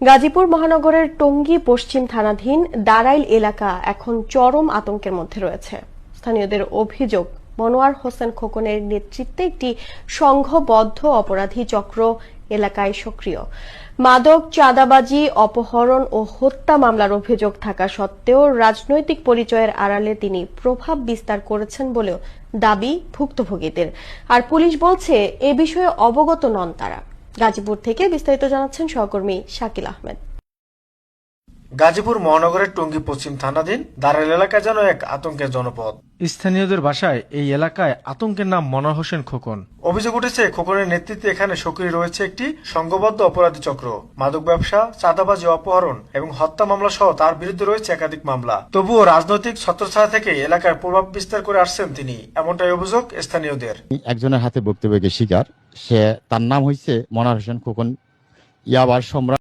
গাজীপুর মহানগরের টঙ্গী পশ্চিম থানাধীন দারাইল এলাকা এখন চরম আতঙ্কের মধ্যে রয়েছে। স্থানীয়দের অভিযোগ, মনোয়ার হোসেন খোকনের নেতৃত্বে একটি সংঘবদ্ধ অপরাধী চক্র এলাকায় সক্রিয়। মাদক, চাঁদাবাজি, অপহরণ ও হত্যা মামলার অভিযোগ থাকা সত্ত্বেও রাজনৈতিক পরিচয়ের আড়ালে তিনি প্রভাব বিস্তার করেছেন বলেও দাবি ভুক্তভোগীদের। আর পুলিশ বলছে এ বিষয়ে অবগত নন তারা। গাজীপুর থেকে বিস্তারিত জানাচ্ছেন সহকর্মী শাকিল আহমেদ। গাজীপুর মহানগরের টঙ্গী পশ্চিম থানাধীন দারাইল এলাকা যেন এক আতঙ্কের জনপদ। স্থানীয়দের ভাষায় এই এলাকায় আতঙ্কের নাম মনোয়ার হোসেন খোকন। অভিযোগ উঠেছে, খোকনের নেতৃত্বে এখানে সক্রিয় রয়েছে একটি সংঘবদ্ধ অপরাধী চক্র। মাদক ব্যবসা, চাঁদাবাজি, অপহরণ এবং হত্যা মামলা সহ তার বিরুদ্ধে রয়েছে একাধিক মামলা। তবুও রাজনৈতিক ছত্রছায়া থেকে এলাকায় প্রভাব বিস্তার করে আসছেন তিনি, এমনটাই অভিযোগ স্থানীয়দের। একজনের হাতে বক্তব্যকে শিকার, তার নাম হয়েছে মনোয়ার হোসেন খোকন, ইয়াবার সম্রাট।